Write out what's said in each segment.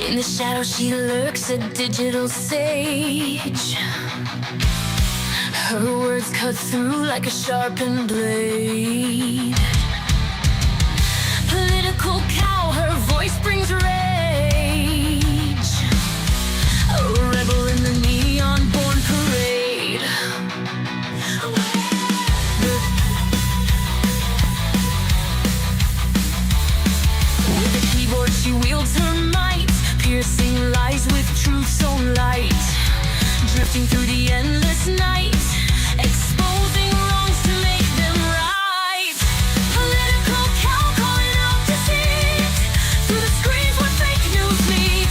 In the shadow she lurks, a digital sage. Her words cut through like a sharpened blade. Political cow, her voice brings rage. A rebel in the neon-born parade. With a keyboard she wields her might, piercing lies with truth so light. Drifting through the endless night, exposing wrongs to make them right. Political cow calling out deceit through the screens where fake news meet.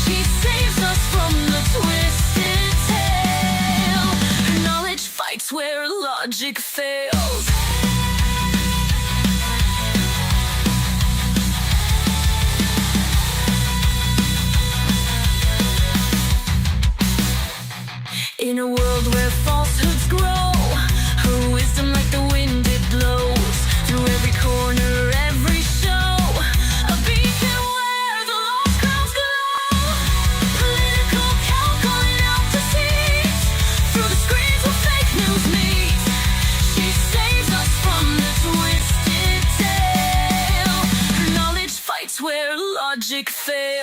She saves us from the twisted tale. Her knowledge fights where logic fails. In a world where falsehoods grow, her wisdom like the wind it blows through every corner, every show. A beacon where the lost clouds glow. Political cow calling out deceit through the screens where fake news meet. She saves us from the twisted tale. Her knowledge fights where logic fails.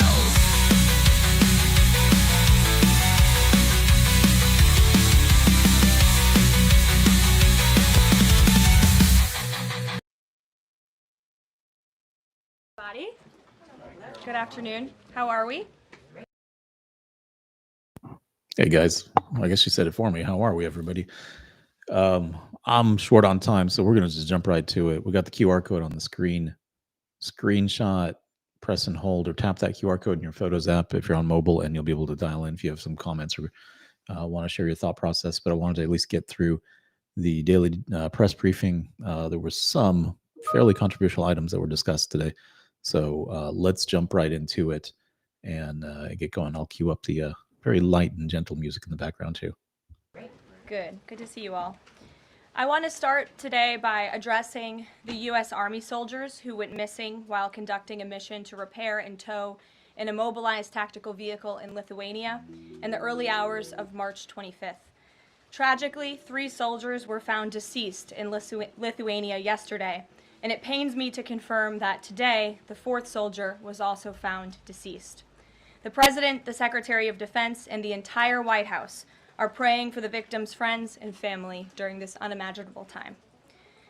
Good afternoon. How are we? Hey guys, I guess you said it for me. How are we, everybody? I'm short on time, so we're gonna just jump right to it. We got the QR code on the screen. Screenshot, press and hold, or tap that QR code in your Photos app if you're on mobile, and you'll be able to dial in if you have some comments or want to share your thought process. But I wanted to at least get through the daily press briefing. There were some fairly controversial items that were discussed today. So let's jump right into it and get going. I'll cue up the very light and gentle music in the background too. Good. Good to see you all. I want to start today by addressing the U.S. Army soldiers who went missing while conducting a mission to repair and tow an immobilized tactical vehicle in Lithuania in the early hours of March 25th. Tragically, 3 soldiers were found deceased in Lithuania yesterday, and it pains me to confirm that today, the 4th soldier was also found deceased. The President, the Secretary of Defense, and the entire White House are praying for the victims' friends and family during this unimaginable time.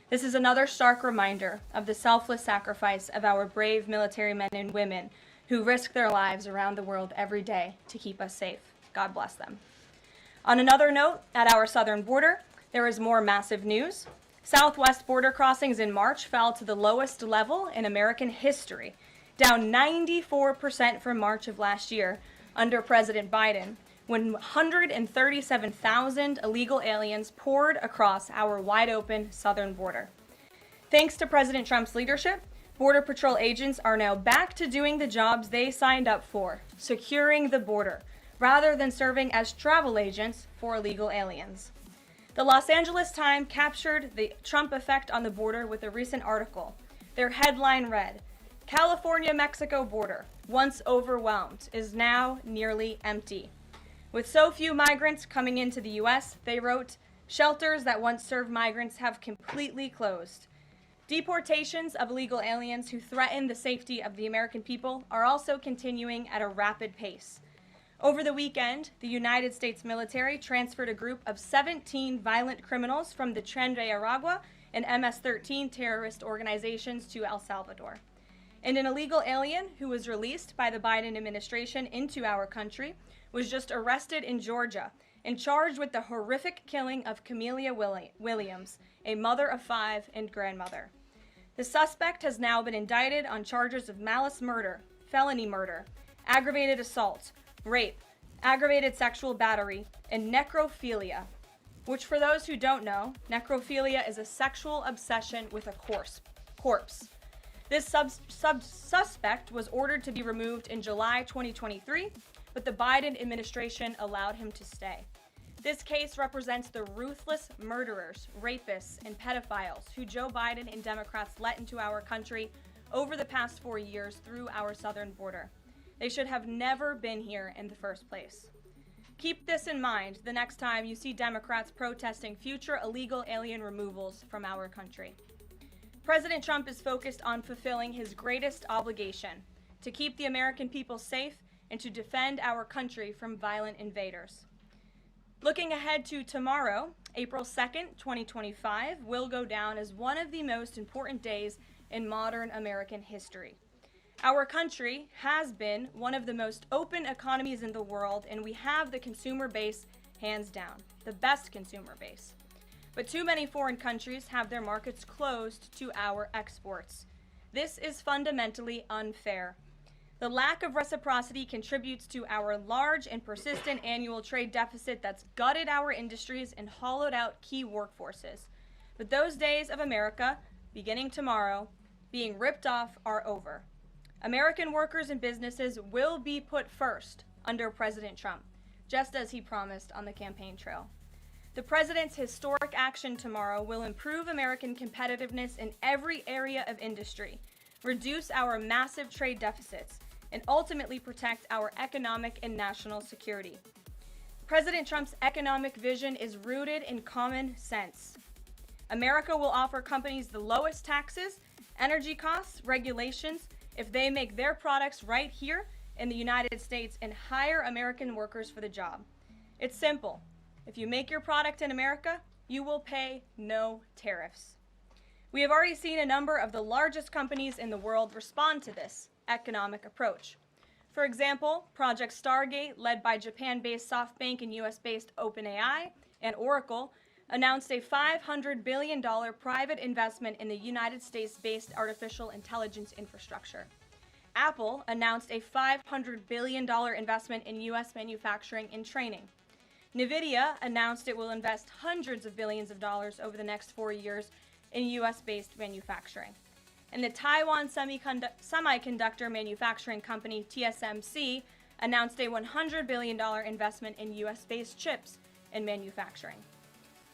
This is another stark reminder of the selfless sacrifice of our brave military men and women who risk their lives around the world every day to keep us safe. God bless them. On another note, at our southern border, there is more massive news. Southwest border crossings in March fell to the lowest level in American history, down 94% from March of last year under President Biden, when 137,000 illegal aliens poured across our wide-open southern border. Thanks to President Trump's leadership, Border Patrol agents are now back to doing the jobs they signed up for, securing the border, rather than serving as travel agents for illegal aliens. The Los Angeles Times captured the Trump effect on the border with a recent article. Their headline read, "California-Mexico border, once overwhelmed, is now nearly empty." With so few migrants coming into the U.S., they wrote, "Shelters that once served migrants have completely closed." Deportations of illegal aliens who threaten the safety of the American people are also continuing at a rapid pace. Over the weekend, the United States military transferred a group of 17 violent criminals from the Tren de Aragua and MS-13 terrorist organizations to El Salvador. And an illegal alien who was released by the Biden administration into our country was just arrested in Georgia and charged with the horrific killing of Camelia Williams, a mother of 5 and grandmother. The suspect has now been indicted on charges of malice murder, felony murder, aggravated assault, rape, aggravated sexual battery, and necrophilia, which, for those who don't know, necrophilia is a sexual obsession with a corpse. This suspect was ordered to be removed in July 2023, but the Biden administration allowed him to stay. This case represents the ruthless murderers, rapists, and pedophiles who Joe Biden and Democrats let into our country over the past 4 years through our southern border. They should have never been here in the first place. Keep this in mind the next time you see Democrats protesting future illegal alien removals from our country. President Trump is focused on fulfilling his greatest obligation, to keep the American people safe and to defend our country from violent invaders. Looking ahead to tomorrow, April 2nd, 2025, will go down as one of the most important days in modern American history. Our country has been one of the most open economies in the world, and we have the consumer base hands down, the best consumer base. But too many foreign countries have their markets closed to our exports. This is fundamentally unfair. The lack of reciprocity contributes to our large and persistent annual trade deficit that's gutted our industries and hollowed out key workforces. But those days of America, beginning tomorrow, being ripped off are over. American workers and businesses will be put first under President Trump, just as he promised on the campaign trail. The president's historic action tomorrow will improve American competitiveness in every area of industry, reduce our massive trade deficits, and ultimately protect our economic and national security. President Trump's economic vision is rooted in common sense. America will offer companies the lowest taxes, energy costs, regulations, if they make their products right here in the United States and hire American workers for the job. It's simple. If you make your product in America, you will pay no tariffs. We have already seen a number of the largest companies in the world respond to this economic approach. For example, Project Stargate, led by Japan-based SoftBank and US-based OpenAI and Oracle, announced a $500 billion private investment in the United States-based artificial intelligence infrastructure. Apple announced a $500 billion investment in US manufacturing and training. NVIDIA announced it will invest hundreds of billions of dollars over the next 4 years in US-based manufacturing. And the Taiwan semiconductor manufacturing company TSMC announced a $100 billion investment in US-based chips and manufacturing.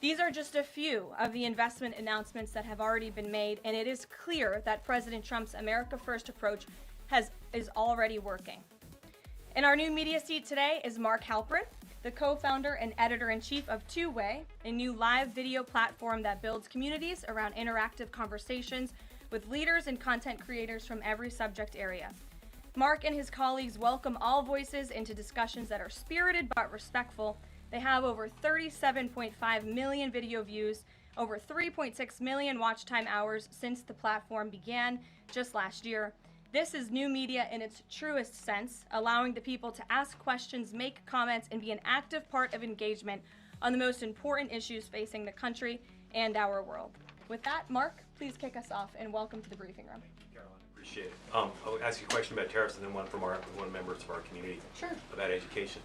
These are just a few of the investment announcements that have already been made, and it is clear that President Trump's America First approach is already working. In our new media seat today is Mark Halperin, the co-founder and editor-in-chief of Two Way, a new live video platform that builds communities around interactive conversations with leaders and content creators from every subject area. Mark and his colleagues welcome all voices into discussions that are spirited but respectful. They have over 37.5 million video views, over 3.6 million watch time hours since the platform began just last year. This is new media in its truest sense, allowing the people to ask questions, make comments, and be an active part of engagement on the most important issues facing the country and our world. With that, Mark, please kick us off and welcome to the briefing room. Caroline, appreciate it. I'll ask you a question about tariffs and then one from one members of our community about education.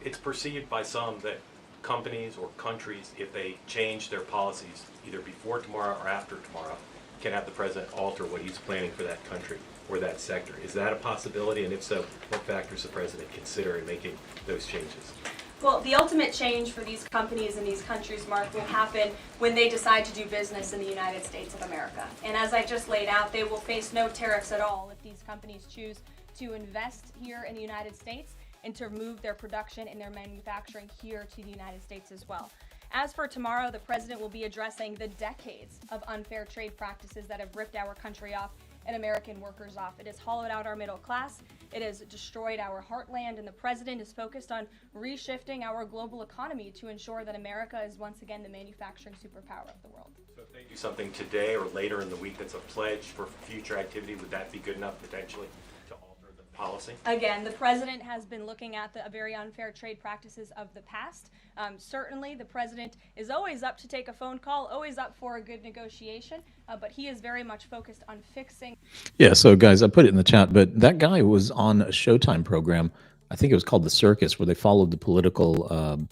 It's perceived by some that companies or countries, if they change their policies either before tomorrow or after tomorrow, can have the president alter what he's planning for that country or that sector. Is that a possibility? And if so, what factors the president consider in making those changes? Well, the ultimate change for these companies and these countries, Mark, will happen when they decide to do business in the United States of America. And as I just laid out, they will face no tariffs at all if these companies choose to invest here in the United States and to move their production and their manufacturing here to the United States as well. As for tomorrow, the president will be addressing the decades of unfair trade practices that have ripped our country off and American workers off. It has hollowed out our middle class. It has destroyed our heartland, and the president is focused on reshifting our global economy to ensure that America is once again the manufacturing superpower of the world. So if they do something today or later in the week that's a pledge for future activity, would that be good enough potentially to alter the policy? Again, the president has been looking at the very unfair trade practices of the past. Certainly, the president is always up to take a phone call, always up for a good negotiation, but he is very much focused on fixing. Yeah, so guys, I put it in the chat, but that guy was on a Showtime program. I think it was called The Circus, where they followed the political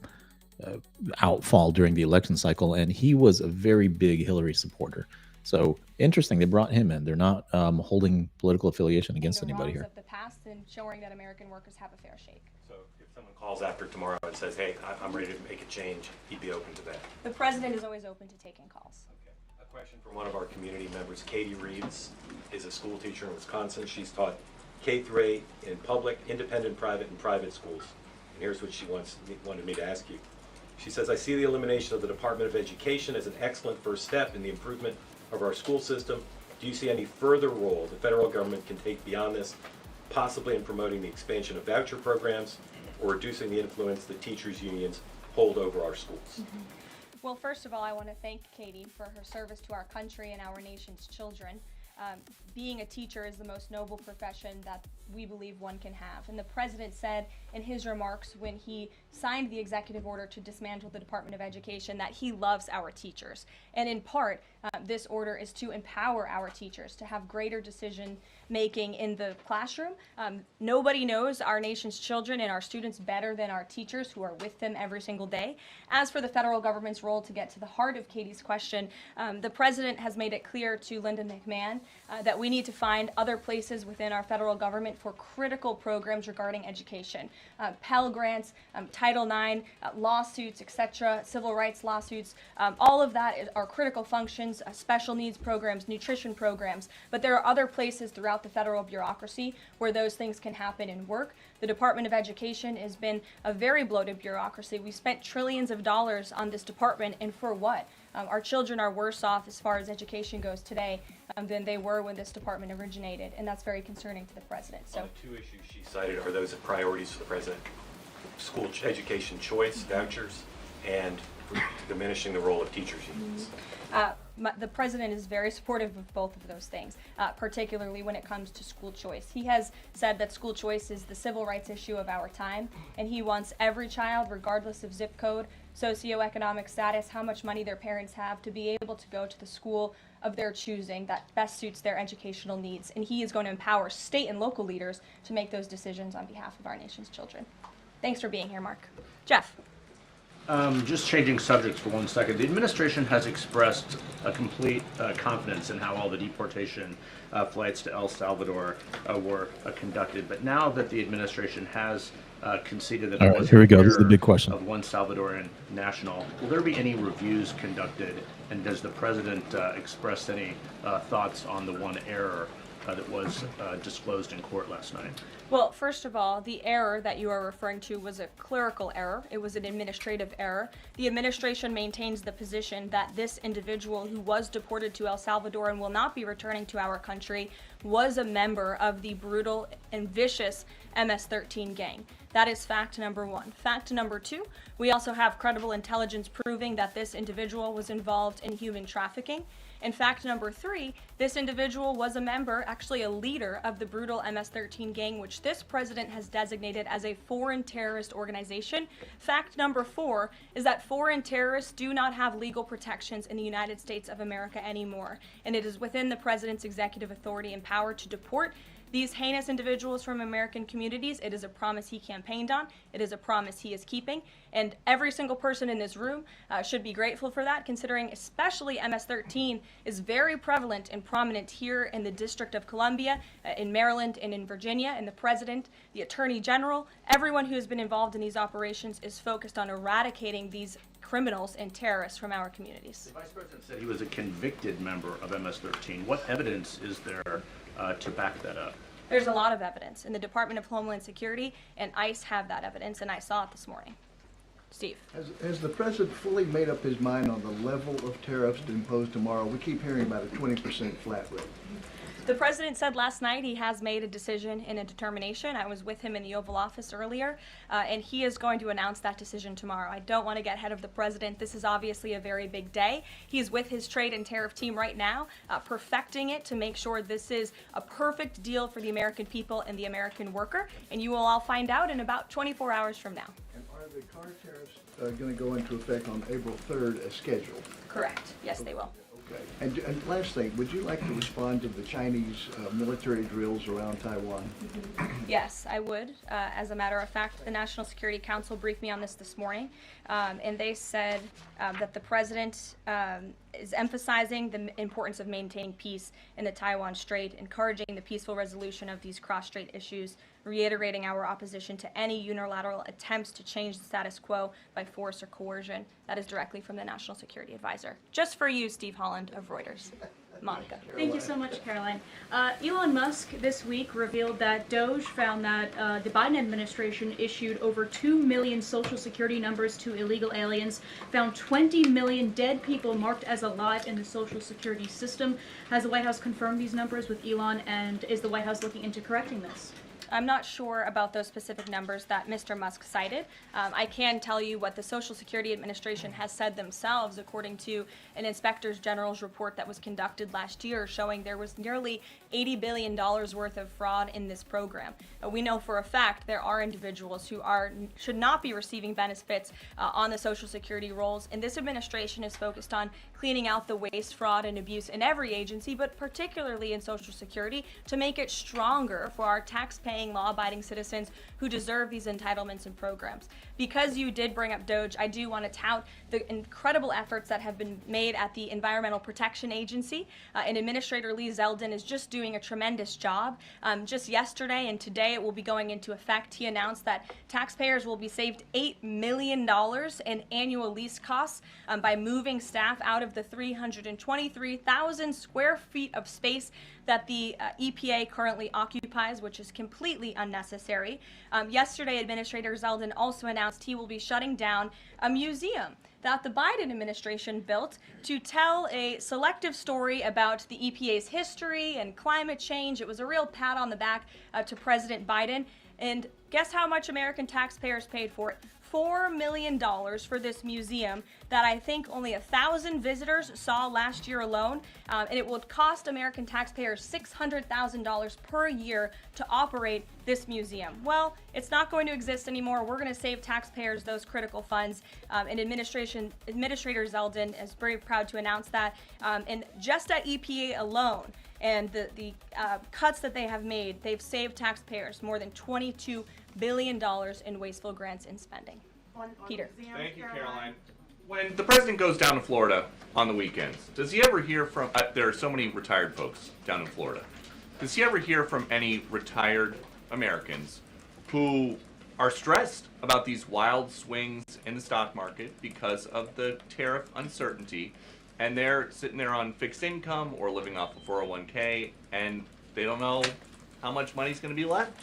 outfall during the election cycle, and he was a very big Hillary supporter. So interesting, they brought him in. They're not holding political affiliation against anybody here. Of the past and showing that American workers have a fair shake. So if someone calls after tomorrow and says, hey, I'm ready to make a change, he'd be open to that. The president is always open to taking calls. Okay. A question from one of our community members, Katie Reeves, is a school teacher in Wisconsin. She's taught K through 8 in public, independent, private, and private schools. And here's what she wanted me to ask you. She says, I see the elimination of the Department of Education as an excellent first step in the improvement of our school system. Do you see any further role the federal government can take beyond this, possibly in promoting the expansion of voucher programs or reducing the influence that teachers' unions hold over our schools? Well, first of all, I want to thank Katie for her service to our country and our nation's children. Being a teacher is the most noble profession that we believe one can have. And the president said in his remarks when he signed the executive order to dismantle the Department of Education that he loves our teachers. And in part, this order is to empower our teachers to have greater decision making in the classroom. Nobody knows our nation's children and our students better than our teachers who are with them every single day. As for the federal government's role, to get to the heart of Katie's question, the president has made it clear to Linda McMahon that we need to find other places within our federal government for critical programs regarding education. Pell Grants, Title IX, lawsuits, etc., civil rights lawsuits, all of that are critical functions, special needs programs, nutrition programs, but there are other places throughout the federal bureaucracy where those things can happen and work. The Department of Education has been a very bloated bureaucracy. We spent trillions of dollars on this department, and for what? Our children are worse off as far as education goes today than they were when this department originated, and that's very concerning to the president. So, The two issues she cited are those priorities for the president: school education choice, vouchers, and diminishing the role of teachers' unions. The president is very supportive of both of those things, particularly when it comes to school choice. He has said that school choice is the civil rights issue of our time, and he wants every child, regardless of zip code, socioeconomic status, how much money their parents have, to be able to go to the school of their choosing that best suits their educational needs. And he is going to empower state and local leaders to make those decisions on behalf of our nation's children. Thanks for being here, Mark. Jeff. Just changing subjects for 1 second. The administration has expressed a complete confidence in how all the deportation flights to El Salvador were conducted. But now that the administration has conceded that All right, here we go. This is the big question. Of one Salvadoran national, will there be any reviews conducted? And does the president express any thoughts on the one error that was disclosed in court last night? Well, first of all, the error that you are referring to was a clerical error. It was an administrative error. The administration maintains the position that this individual who was deported to El Salvador and will not be returning to our country was a member of the brutal and vicious MS-13 gang. That is fact number one. Fact number two, we also have credible intelligence proving that this individual was involved in human trafficking. And fact number three, this individual was a member, actually a leader of the brutal MS-13 gang, which this president has designated as a foreign terrorist organization. Fact number four is that foreign terrorists do not have legal protections in the United States of America anymore. And it is within the president's executive authority and power to deport these heinous individuals from American communities. It is a promise he campaigned on. It is a promise he is keeping. And every single person in this room should be grateful for that, considering especially MS-13 is very prevalent and prominent here in the District of Columbia, in Maryland, and in Virginia. And the president, the attorney general, everyone who has been involved in these operations is focused on eradicating these criminals and terrorists from our communities. The vice president said he was a convicted member of MS-13. What evidence is there to back that up? There's a lot of evidence, and the Department of Homeland Security and ICE have that evidence, and I saw it this morning. Steve. Has the president fully made up his mind on the level of tariffs to impose tomorrow? We keep hearing about a 20% flat rate. The president said last night he has made a decision and a determination. I was with him in the Oval Office earlier, and he is going to announce that decision tomorrow. I don't want to get ahead of the president. This is obviously a very big day. He's with his trade and tariff team right now, perfecting it to make sure this is a perfect deal for the American people and the American worker, and you will all find out in about 24 hours from now. And are the car tariffs going to go into effect on April 3rd as scheduled? Correct. Yes, they will. Okay. And last thing, would you like to respond to the Chinese military drills around Taiwan? Yes, I would. As a matter of fact, the National Security Council briefed me on this morning, and they said that the president is emphasizing the importance of maintaining peace in the Taiwan Strait, encouraging the peaceful resolution of these cross-strait issues reiterating our opposition to any unilateral attempts to change the status quo by force or coercion. That is directly from the National Security Advisor. Just for you, Steve Holland of Reuters. Monica. Thank you so much, Caroline. Elon Musk this week revealed that Doge found that the Biden administration issued over 2 million Social Security numbers to illegal aliens, found 20 million dead people marked as alive in the Social Security system. Has the White House confirmed these numbers with Elon, and is the White House looking into correcting this? I'm not sure about those specific numbers that Mr. Musk cited. I can tell you what the Social Security Administration has said themselves, according to an Inspector General's report that was conducted last year, showing there was nearly $80 billion worth of fraud in this program. We know for a fact there are individuals who should not be receiving benefits on the Social Security rolls, and this administration is focused on cleaning out the waste, fraud, and abuse in every agency, but particularly in Social Security, to make it stronger for our tax-paying, law-abiding citizens who deserve these entitlements and programs. Because you did bring up Doge, I do want to tout the incredible efforts that have been made at the Environmental Protection Agency. And Administrator Lee Zeldin is just doing a tremendous job. Just yesterday and today it will be going into effect. He announced that taxpayers will be saved $8 million in annual lease costs by moving staff out of the 323,000 square feet of space that the EPA currently occupies, which is completely unnecessary. Yesterday, Administrator Zeldin also announced he will be shutting down a museum that the Biden administration built to tell a selective story about the EPA's history and climate change. It was a real pat on the back to President Biden. And guess how much American taxpayers paid for it? $4 million for this museum that I think only 1,000 visitors saw last year alone. And it will cost American taxpayers $600,000 per year to operate this museum. Well, it's not going to exist anymore. We're going to save taxpayers those critical funds. And Administrator Zeldin is very proud to announce that. And just at EPA alone, and the cuts that they have made, they've saved taxpayers more than $22 billion in wasteful grants and spending. Peter. Thank you, Caroline. When the president goes down to Florida on the weekends, does he ever hear from, there are so many retired folks down in Florida, does he ever hear from any retired Americans who are stressed about these wild swings in the stock market because of the tariff uncertainty, and they're sitting there on fixed income or living off a 401k, and they don't know how much money's going to be left?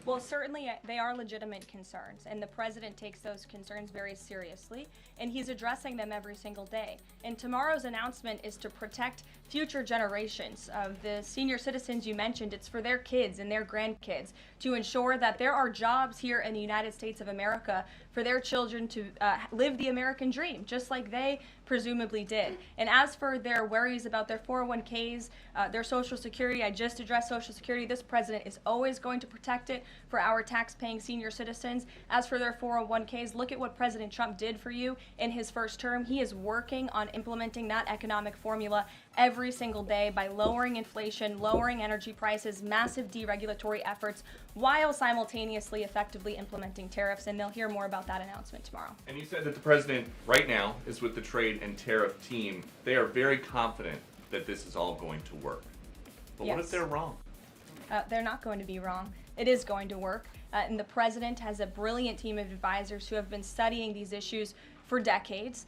Well, certainly they are legitimate concerns, and the president takes those concerns very seriously, and he's addressing them every single day. And tomorrow's announcement is to protect future generations of the senior citizens you mentioned. It's for their kids and their grandkids to ensure that there are jobs here in the United States of America for their children to live the American dream, just like they presumably did. And as for their worries about their 401ks, their Social Security, I just addressed Social Security. This president is always going to protect it for our tax-paying senior citizens. As for their 401ks, look at what President Trump did for you in his first term. He is working on implementing that economic formula every single day by lowering inflation, lowering energy prices, massive deregulatory efforts, while simultaneously effectively implementing tariffs. And they'll hear more about that announcement tomorrow. And you said that the president right now is with the trade and tariff team. They are very confident that this is all going to work. But what if they're wrong? They're not going to be wrong. It is going to work. And the president has a brilliant team of advisors who have been studying these issues for decades,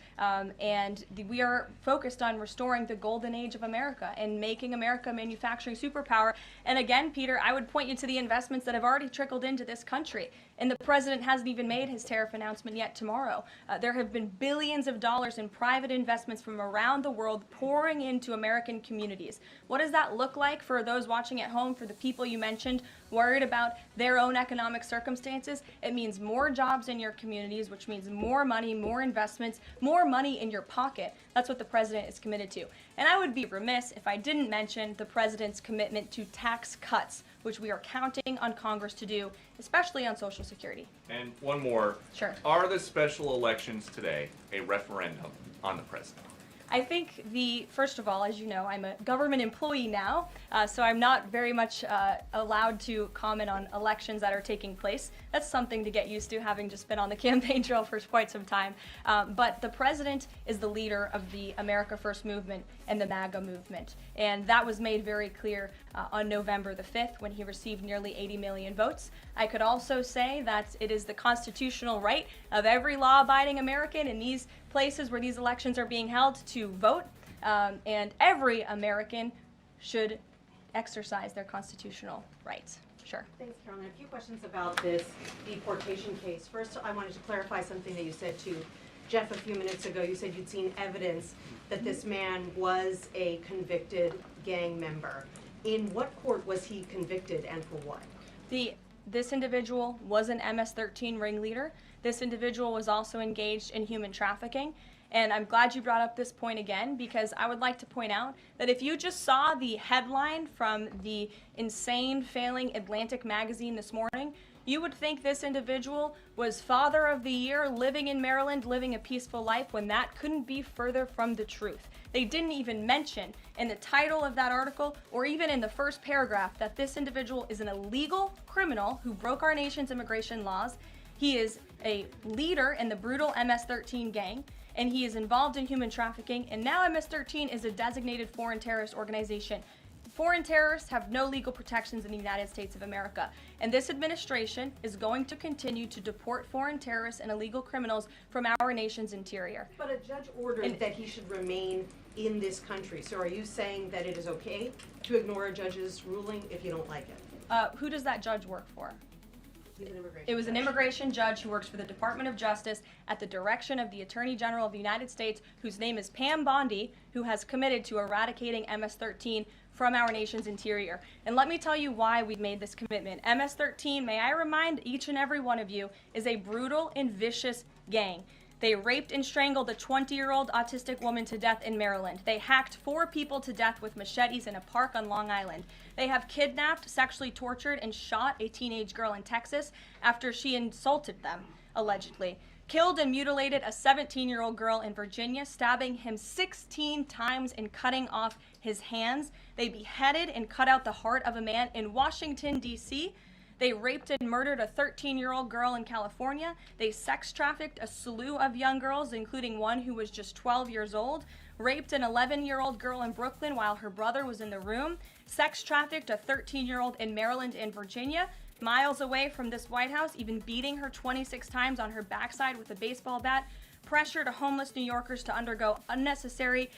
and we are focused on restoring the golden age of America and making America a manufacturing superpower. And again, Peter, I would point you to the investments that have already trickled into this country. And the president hasn't even made his tariff announcement yet tomorrow. There have been billions of dollars in private investments from around the world pouring into American communities. What does that look like for those watching at home, for the people you mentioned worried about their own economic circumstances? It means more jobs in your communities, which means more money, more investments, more money in your pocket. That's what the president is committed to. And I would be remiss if I didn't mention the president's commitment to tax cuts, which we are counting on Congress to do, especially on Social Security. And one more. Sure. Are the special elections today a referendum on the president? I think first of all, as you know, I'm a government employee now, so I'm not very much allowed to comment on elections that are taking place. That's something to get used to, having just been on the campaign trail for quite some time. But the president is the leader of the America First movement and the MAGA movement. And that was made very clear on November the 5th when he received nearly 80 million votes. I could also say that it is the constitutional right of every law-abiding American in these places where these elections are being held to vote, and every American should exercise their constitutional rights. Sure. Thanks, Carolyn. A few questions about this deportation case. First, I wanted to clarify something that you said to Jeff a few minutes ago. You said you'd seen evidence that this man was a convicted gang member. In what court was he convicted and for what? This individual was an MS-13 ringleader. This individual was also engaged in human trafficking. And I'm glad you brought up this point again, because I would like to point out that if you just saw the headline from the insane, failing Atlantic magazine this morning, you would think this individual was Father of the Year, living in Maryland, living a peaceful life, when that couldn't be further from the truth. They didn't even mention in the title of that article, or even in the first paragraph, that this individual is an illegal criminal who broke our nation's immigration laws. He is a leader in the brutal MS-13 gang, and he is involved in human trafficking, and now MS-13 is a designated foreign terrorist organization. Foreign terrorists have no legal protections in the United States of America, and this administration is going to continue to deport foreign terrorists and illegal criminals from our nation's interior. But a judge ordered that he should remain in this country. So are you saying that it is okay to ignore a judge's ruling if you don't like it? Who does that judge work for? He's an immigration It was an judge. immigration judge who works for the Department of Justice at the direction of the Attorney General of the United States, whose name is Pam Bondi, who has committed to eradicating MS-13 from our nation's interior. And let me tell you why we've made this commitment. MS-13, may I remind each and every one of you, is a brutal and vicious gang. They raped and strangled a 20-year-old autistic woman to death in Maryland. They hacked 4 people to death with machetes in a park on Long Island. They have kidnapped, sexually tortured, and shot a teenage girl in Texas after she insulted them, allegedly. Killed and mutilated a 17-year-old girl in Virginia, stabbing him 16 times and cutting off his hands. They beheaded and cut out the heart of a man in Washington, D.C. They raped and murdered a 13-year-old girl in California. They sex trafficked a slew of young girls, including one who was just 12 years old. Raped an 11-year-old girl in Brooklyn while her brother was in the room. Sex trafficked a 13-year-old in Maryland and Virginia, miles away from this White House, even beating her 26 times on her backside with a baseball bat. Pressured homeless New Yorkers to undergo unnecessary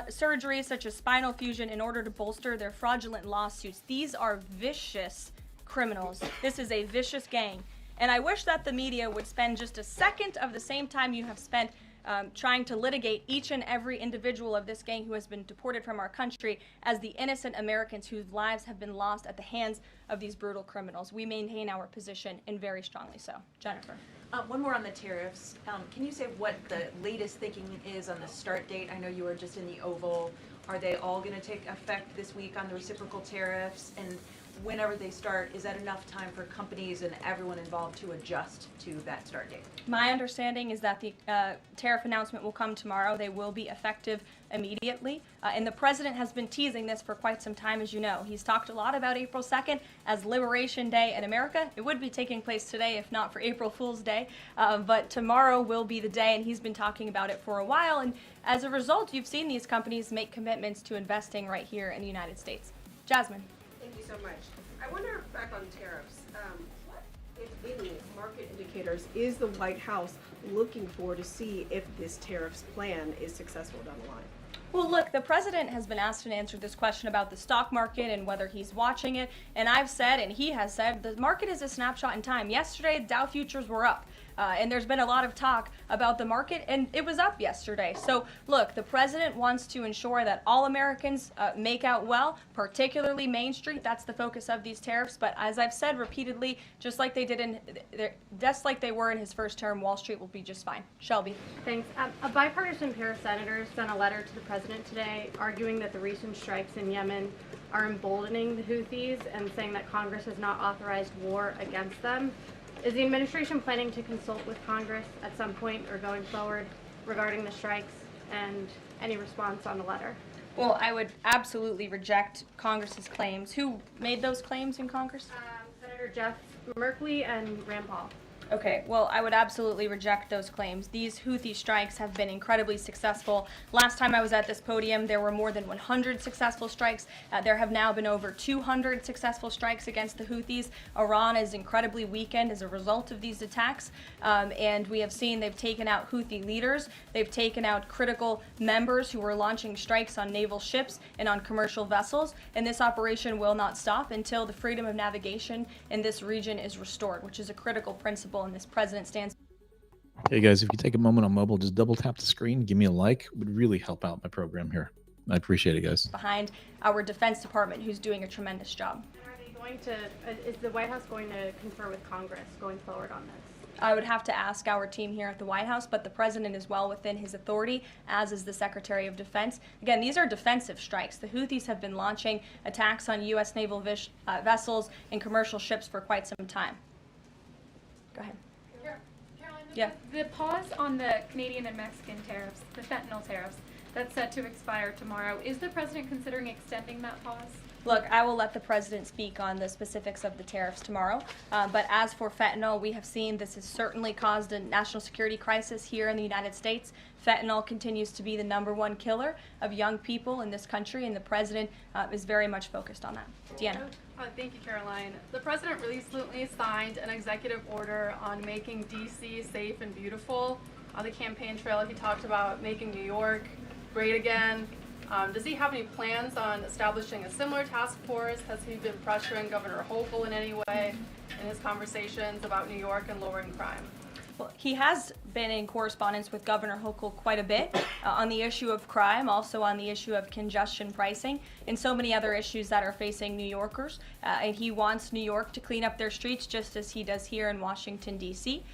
surgeries such as spinal fusion in order to bolster their fraudulent lawsuits. These are vicious criminals. This is a vicious gang. And I wish that the media would spend just a second of the same time you have spent trying to litigate each and every individual of this gang who has been deported from our country as the innocent Americans whose lives have been lost at the hands of these brutal criminals. We maintain our position, and very strongly so. Jennifer. One more on the tariffs. Can you say what the latest thinking is on the start date? I know you were just in the Oval. Are they all going to take effect this week on the reciprocal tariffs? And whenever they start, is that enough time for companies and everyone involved to adjust to that start date? My understanding is that the tariff announcement will come tomorrow. They will be effective immediately. And the president has been teasing this for quite some time, as you know. He's talked a lot about April 2nd as Liberation Day in America. It would be taking place today if not for April Fool's Day. But tomorrow will be the day, and he's been talking about it for a while. And as a result, you've seen these companies make commitments to investing right here in the United States. Jasmine. Thank you so much. I wonder, back on tariffs, if any market indicators is the White House looking for to see if this tariffs plan is successful down the line? Well, look, the president has been asked and answered this question about the stock market and whether he's watching it. And I've said, and he has said, the market is a snapshot in time. Yesterday, Dow futures were up. And there's been a lot of talk about the market, and it was up yesterday. So, look, the president wants to ensure that all Americans make out well, particularly Main Street. That's the focus of these tariffs. But as I've said repeatedly, just like they were in his first term, Wall Street will be just fine. Shelby. Thanks. A bipartisan pair of senators sent a letter to the president today arguing that the recent strikes in Yemen are emboldening the Houthis and saying that Congress has not authorized war against them. Is the administration planning to consult with Congress at some point or going forward regarding the strikes? and any response on the letter? Well, I would absolutely reject Congress's claims. Who made those claims in Congress? Senator Jeff Merkley and Rand Paul. Okay, well, I would absolutely reject those claims. These Houthi strikes have been incredibly successful. Last time I was at this podium, there were more than 100 successful strikes. There have now been over 200 successful strikes against the Houthis. Iran is incredibly weakened as a result of these attacks, and we have seen they've taken out Houthi leaders. They've taken out critical members who were launching strikes on naval ships and on commercial vessels, and this operation will not stop until the freedom of navigation in this region is restored, which is a critical principle, and this president stands. Hey guys, if you take a moment on mobile, just double tap the screen, give me a like. It would really help out my program here. I appreciate it, guys. Behind our Defense Department, who's doing a tremendous job. Are they going to, is the White House going to confer with Congress going forward on this? I would have to ask our team here at the White House, but the president is well within his authority, as is the Secretary of Defense. Again, these are defensive strikes. The Houthis have been launching attacks on U.S. naval vessels and commercial ships for quite some time. Go ahead. Caroline, Yeah. the pause on the Canadian and Mexican tariffs, the fentanyl tariffs, that's set to expire tomorrow. Is the president considering extending that pause? Look, I will let the president speak on the specifics of the tariffs tomorrow. But as for fentanyl, we have seen this has certainly caused a national security crisis here in the United States. Fentanyl continues to be the #1 killer of young people in this country, and the president is very much focused on that. Deanna. Thank you, Caroline. The president recently signed an executive order on making D.C. safe and beautiful. On the campaign trail, he talked about making New York great again. Does he have any plans on establishing a similar task force? Has he been pressuring Governor Hochul in any way in his conversations about New York and lowering crime? Well, he has been in correspondence with Governor Hochul quite a bit on the issue of crime, also on the issue of congestion pricing, and so many other issues that are facing New Yorkers. And he wants New York to clean up their streets just as he does here in Washington, D.C.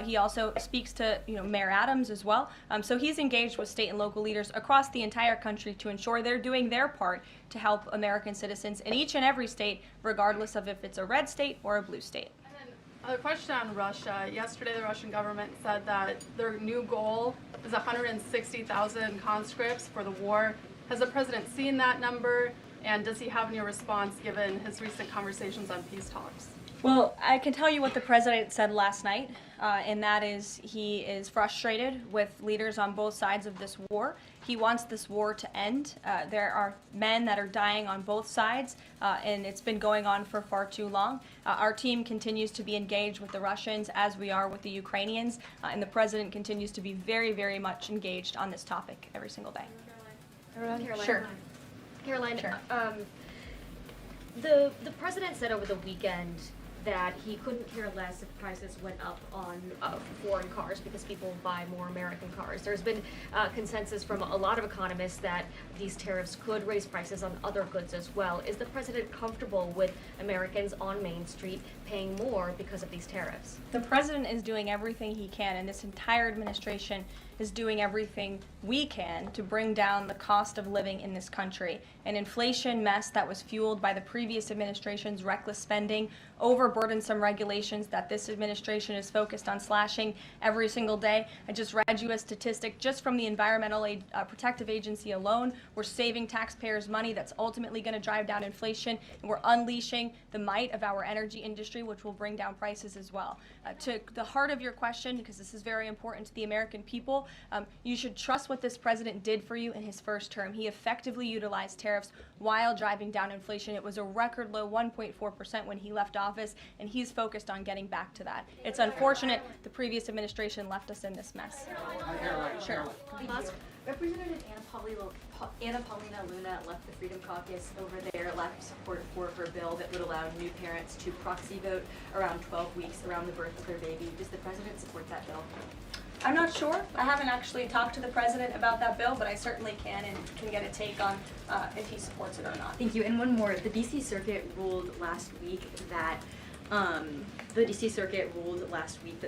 He also speaks to Mayor Adams as well. So he's engaged with state and local leaders across the entire country to ensure they're doing their part to help American citizens in each and every state, regardless of if it's a red state or a blue state. A question on Russia. Yesterday, the Russian government said that their new goal is 160,000 conscripts for the war. Has the president seen that number, and does he have any response given his recent conversations on peace talks? Well, I can tell you what the president said last night, and that is he is frustrated with leaders on both sides of this war. He wants this war to end. There are men that are dying on both sides, and it's been going on for far too long. Our team continues to be engaged with the Russians as we are with the Ukrainians, and the president continues to be very, very much engaged on this topic every single day. Caroline. Sure. Caroline, Sure. The president said over the weekend that he couldn't care less if prices went up on foreign cars because people buy more American cars. There's been consensus from a lot of economists that these tariffs could raise prices on other goods as well. Is the president comfortable with Americans on Main Street paying more because of these tariffs? The president is doing everything he can, and this entire administration is doing everything we can to bring down the cost of living in this country. An inflation mess that was fueled by the previous administration's reckless spending, overburdensome regulations that this administration is focused on slashing every single day. I just read you a statistic just from the Environmental Protective Agency alone. We're saving taxpayers money that's ultimately going to drive down inflation, and we're unleashing the might of our energy industry, which will bring down prices as well. To the heart of your question, because this is very important to the American people, you should trust what this president did for you in his first term. He effectively utilized tariffs while driving down inflation. It was a record low 1.4% when he left office, and he's focused on getting back to that. It's unfortunate the previous administration left us in this mess. Sure. Representative Anna Paulina Luna left the Freedom Caucus over their lack of support for her bill that would allow new parents to proxy vote around 12 weeks around the birth of their baby. Does the president support that bill? I'm not sure. I haven't actually talked to the president about that bill, but I certainly can and can get a take on if he supports it or not. Thank you. And one more. The D.C. Circuit ruled last week that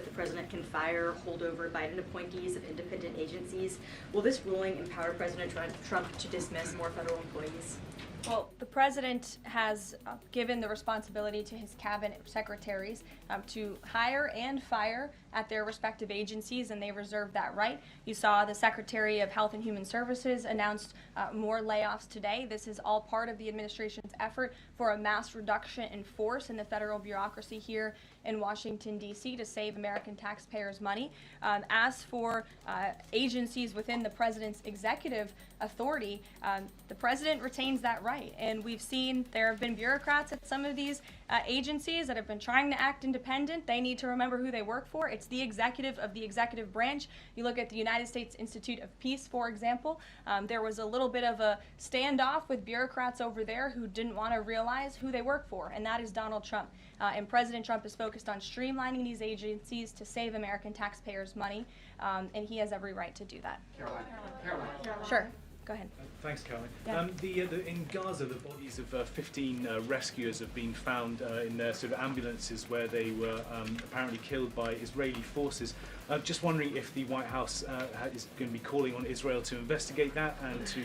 the president can fire holdover Biden appointees of independent agencies. Will this ruling empower President Trump to dismiss more federal employees? Well, the president has given the responsibility to his cabinet secretaries to hire and fire at their respective agencies, and they reserve that right. You saw the Secretary of Health and Human Services announced more layoffs today. This is all part of the administration's effort for a mass reduction in force in the federal bureaucracy here in Washington, D.C. to save American taxpayers money. As for agencies within the president's executive authority, the president retains that right. And we've seen there have been bureaucrats at some of these agencies that have been trying to act independent. They need to remember who they work for. It's the executive of the executive branch. You look at the United States Institute of Peace, for example. There was a little bit of a standoff with bureaucrats over there who didn't want to realize who they work for, and that is Donald Trump. And President Trump is focused on streamlining these agencies to save American taxpayers money, and he has every right to do that. Caroline. Sure. Go ahead. Thanks, Caroline. Yeah. In Gaza, the bodies of 15 rescuers have been found in their sort of ambulances where they were apparently killed by Israeli forces. Just wondering if the White House is going to be calling on Israel to investigate that and to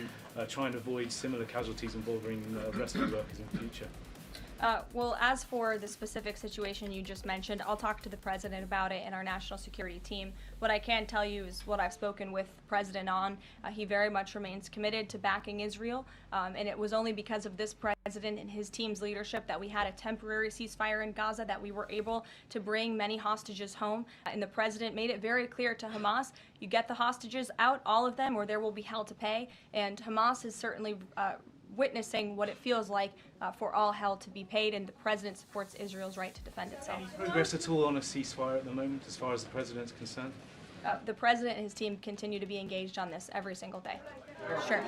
try and avoid similar casualties involving rescue workers in the future. Well, as for the specific situation you just mentioned, I'll talk to the president about it and our national security team. What I can tell you is what I've spoken with the president on. He very much remains committed to backing Israel, and it was only because of this president and his team's leadership that we had a temporary ceasefire in Gaza, that we were able to bring many hostages home. And the president made it very clear to Hamas, you get the hostages out, all of them, or there will be hell to pay. And Hamas is certainly witnessing what it feels like for all hell to be paid, and the president supports Israel's right to defend itself. Any progress at all on a ceasefire at the moment, as far as the president's concerned? The president and his team continue to be engaged on this every single day. Sure.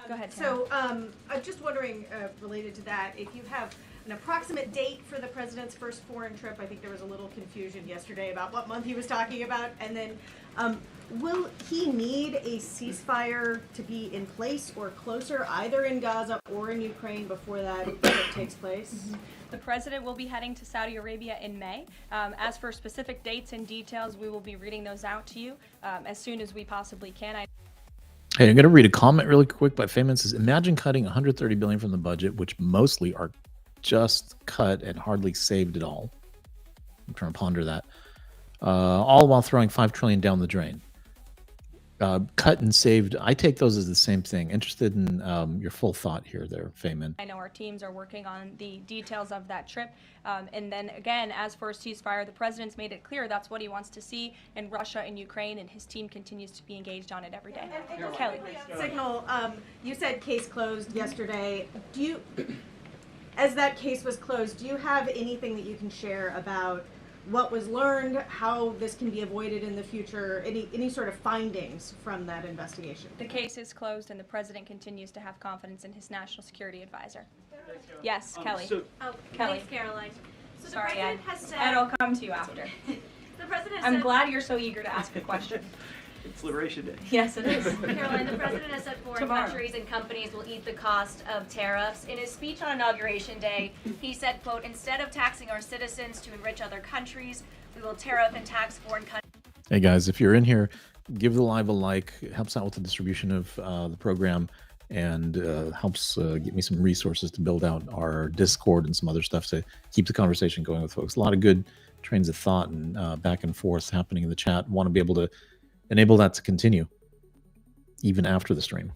Go ahead, Tamara. So I'm just wondering, related to that, if you have an approximate date for the president's first foreign trip. I think there was a little confusion yesterday about what month he was talking about. And then will he need a ceasefire to be in place or closer, either in Gaza or in Ukraine, before that trip takes place? Mm-hmm. The president will be heading to Saudi Arabia in May. As for specific dates and details, we will be reading those out to you as soon as we possibly can. Hey, I'm going to read a comment really quick by Feynman. Says, imagine cutting $130 billion from the budget, which mostly are just cut and hardly saved at all. I'm trying to ponder that. All while throwing $5 trillion down the drain. Cut and saved, I take those as the same thing. Interested in your full thought here there, Feynman. I know our teams are working on the details of that trip. And then again, as for a ceasefire, the president's made it clear that's what he wants to see in Russia and Ukraine, and his team continues to be engaged on it every day. Kelly. Signal, you said case closed yesterday. Do you, as that case was closed, do you have anything that you can share about what was learned, how this can be avoided in the future, any sort of findings from that investigation? The case is closed, and the president continues to have confidence in his national security advisor. Yes, Kelly. Kelly. Thanks, Caroline. So the Sorry, president has said... Ed, I'll come to you after. The president has I'm said... glad you're so eager to ask a question. It's Liberation Day. Yes, it is. Caroline, the president has said foreign countries and companies will eat the cost of tariffs. In his speech on Inauguration Day, he said, quote, instead of taxing our citizens to enrich other countries, we will tariff and tax foreign countries. Hey guys, if you're in here, give the live a like. It helps out with the distribution of the program, and helps get me some resources to build out our Discord and some other stuff to keep the conversation going with folks. A lot of good trains of thought and back and forth happening in the chat. Want to be able to enable that to continue even after the stream.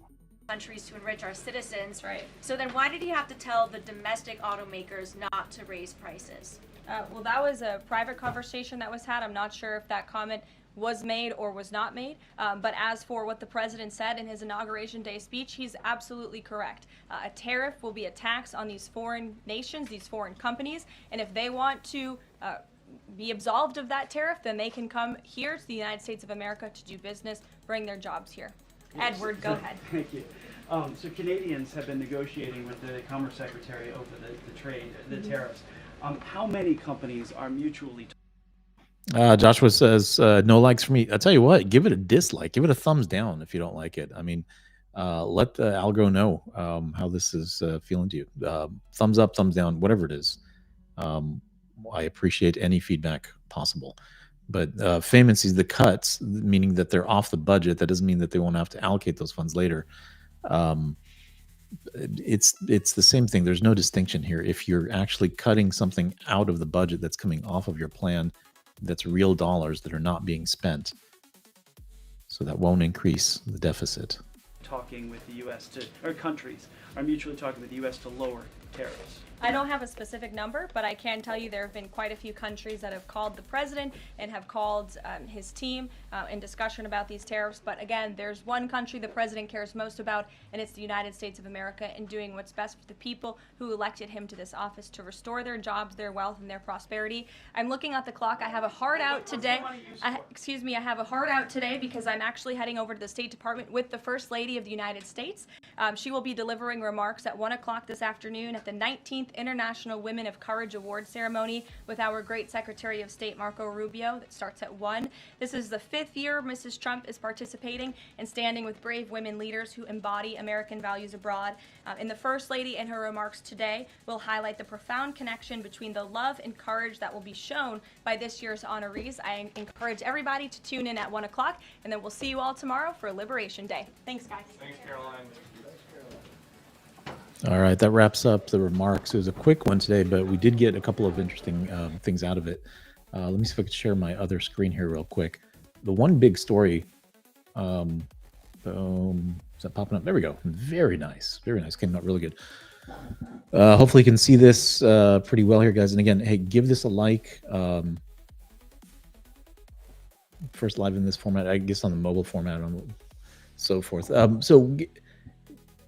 Countries to enrich our citizens. Right. So then why did he have to tell the domestic automakers not to raise prices? Well, that was a private conversation that was had. I'm not sure if that comment was made or was not made. But as for what the president said in his Inauguration Day speech, he's absolutely correct. A tariff will be a tax on these foreign nations, these foreign companies, and if they want to be absolved of that tariff, then they can come here to the United States of America to do business, bring their jobs here. Edward, go ahead. Thank you. So Canadians have been negotiating with the Commerce Secretary over the trade, the tariffs. How many companies are mutually... Joshua says, no likes for me. I'll tell you what, give it a dislike. Give it a thumbs down if you don't like it. I mean, let the algo know how this is feeling to you. Thumbs up, thumbs down, whatever it is. I appreciate any feedback possible. But Feynman sees the cuts, meaning that they're off the budget. That doesn't mean that they won't have to allocate those funds later. It's the same thing. There's no distinction here. If you're actually cutting something out of the budget that's coming off of your plan, That's real dollars that are not being spent. So that won't increase the deficit. Talking with the U.S. or countries are mutually talking with the U.S. to lower tariffs? I don't have a specific number, but I can tell you there have been quite a few countries that have called the president and have called his team in discussion about these tariffs. But again, there's one country the president cares most about, and it's the United States of America, and doing what's best for the people who elected him to this office to restore their jobs, their wealth, and their prosperity. I'm looking at the clock. I have a hard out today. I have a hard out today because I'm actually heading over to the State Department with the First Lady of the United States. She will be delivering remarks at 1 o'clock this afternoon at the 19th International Women of Courage Award ceremony with our great Secretary of State Marco Rubio that starts at 1. This is the 5th year Mrs. Trump is participating and standing with brave women leaders who embody American values abroad. And the First Lady in her remarks today will highlight the profound connection between the love and courage that will be shown by this year's honorees. I encourage everybody to tune in at 1 o'clock, and then we'll see you all tomorrow for Liberation Day. Thanks, guys. Thanks, Caroline. All right, that wraps up the remarks. It was a quick one today, but we did get a couple of interesting things out of it. Let me see if I can share my other screen here real quick. The one big story, boom, is that popping up? There we go. Very nice. Very nice. Came out really good. Hopefully you can see this pretty well here, guys. And again, hey, give this a like. First live in this format, I guess on the mobile format and so forth.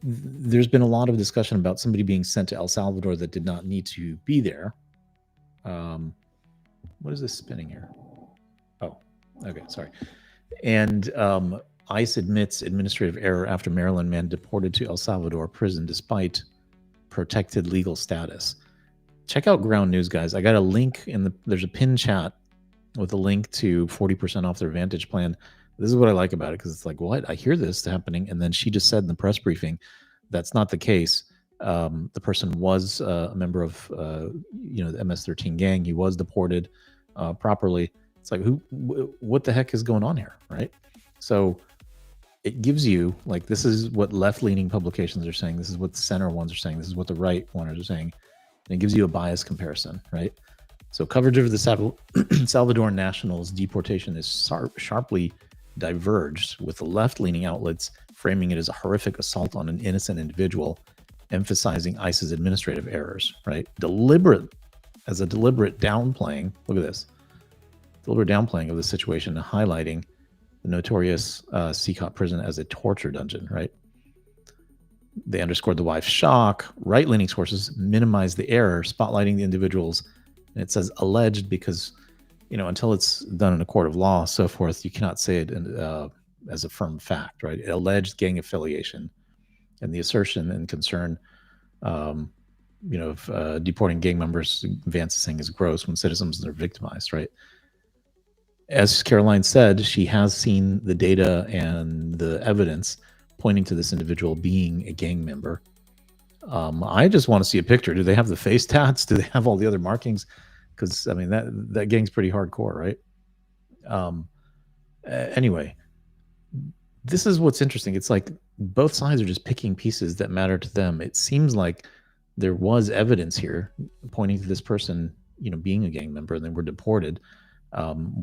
There's been a lot of discussion about somebody being sent to El Salvador that did not need to be there. What is this spinning here? Oh, okay, sorry. And ICE admits administrative error after Maryland man deported to El Salvador prison despite protected legal status. Check out Ground News, guys. I got a link there's a pin chat with a link to 40% off their Vantage plan. This is what I like about it, because it's like, what? I hear this happening. And then she just said in the press briefing, that's not the case. The person was a member of, the MS-13 gang. He was deported properly. It's like, what the heck is going on here, right? So it gives you, like, this is what left-leaning publications are saying. This is what the center ones are saying. This is what the right ones are saying. And it gives you a bias comparison, right? So coverage of the Salvadoran nationals' deportation is sharply diverged, with the left-leaning outlets framing it as a horrific assault on an innocent individual, emphasizing ICE's administrative errors, right? Deliberate downplaying, look at this, deliberate downplaying of the situation and highlighting the notorious Secot prison as a torture dungeon, right? They underscored the wife's shock. Right-leaning sources minimize the error, spotlighting the individuals, and it says alleged because, until it's done in a court of law, so forth, you cannot say it as a firm fact, right? Alleged gang affiliation, and the assertion and concern, of deporting gang members, Vance is saying, is gross when citizens are victimized, right? As Caroline said, she has seen the data and the evidence pointing to this individual being a gang member. I just want to see a picture. Do they have the face tats? Do they have all the other markings? Because, I mean, that gang's pretty hardcore, right? Anyway, this is what's interesting. It's like both sides are just picking pieces that matter to them. It seems like there was evidence here pointing to this person, being a gang member, and then were deported.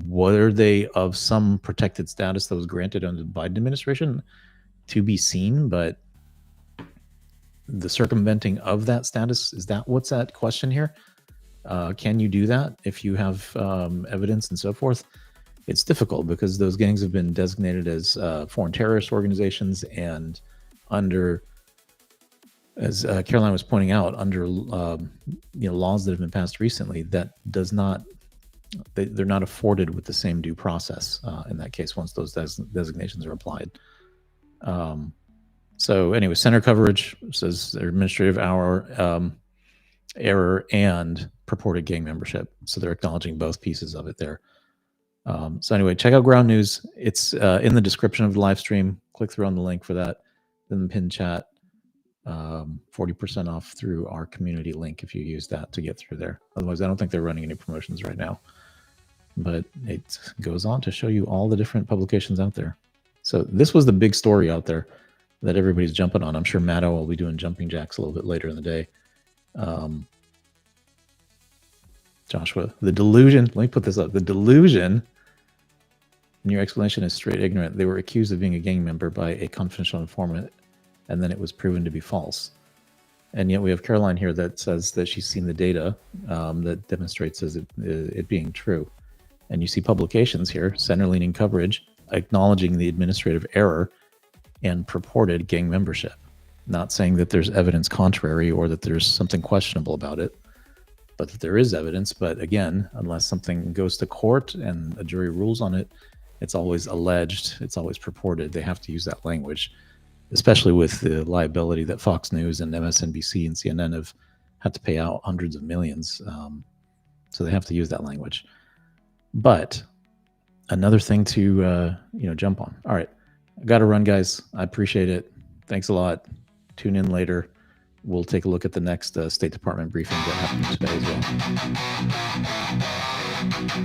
Were they of some protected status that was granted under the Biden administration? To be seen, but the circumventing of that status, is that what's at question here? Can you do that if you have evidence and so forth? It's difficult because those gangs have been designated as foreign terrorist organizations, and under, as Caroline was pointing out, under laws that have been passed recently, that does not, they're not afforded with the same due process in that case once those designations are applied. So anyway, center coverage says administrative error and purported gang membership. So they're acknowledging both pieces of it there. So anyway, check out Ground News. It's in the description of the live stream. Click through on the link for that. Then the pin chat, 40% off through our community link if you use that to get through there. Otherwise, I don't think they're running any promotions right now. But it goes on to show you all the different publications out there. So this was the big story out there that everybody's jumping on. I'm sure Matto will be doing jumping jacks a little bit later in the day. Joshua. The delusion, let me put this up. The delusion in your explanation is straight ignorant. They were accused of being a gang member by a confidential informant, and then it was proven to be false. And yet we have Caroline here that says that she's seen the data that demonstrates it being true. And you see publications here, center-leaning coverage, acknowledging the administrative error and purported gang membership. Not saying that there's evidence contrary or that there's something questionable about it, but that there is evidence. But again, unless something goes to court and a jury rules on it, it's always alleged, it's always purported. They have to use that language, especially with the liability that Fox News and MSNBC and CNN have had to pay out hundreds of millions. So they have to use that language. But another thing to jump on. All right, I got to run, guys. I appreciate it. Thanks a lot. Tune in later. We'll take a look at the next State Department briefing that happened today as well.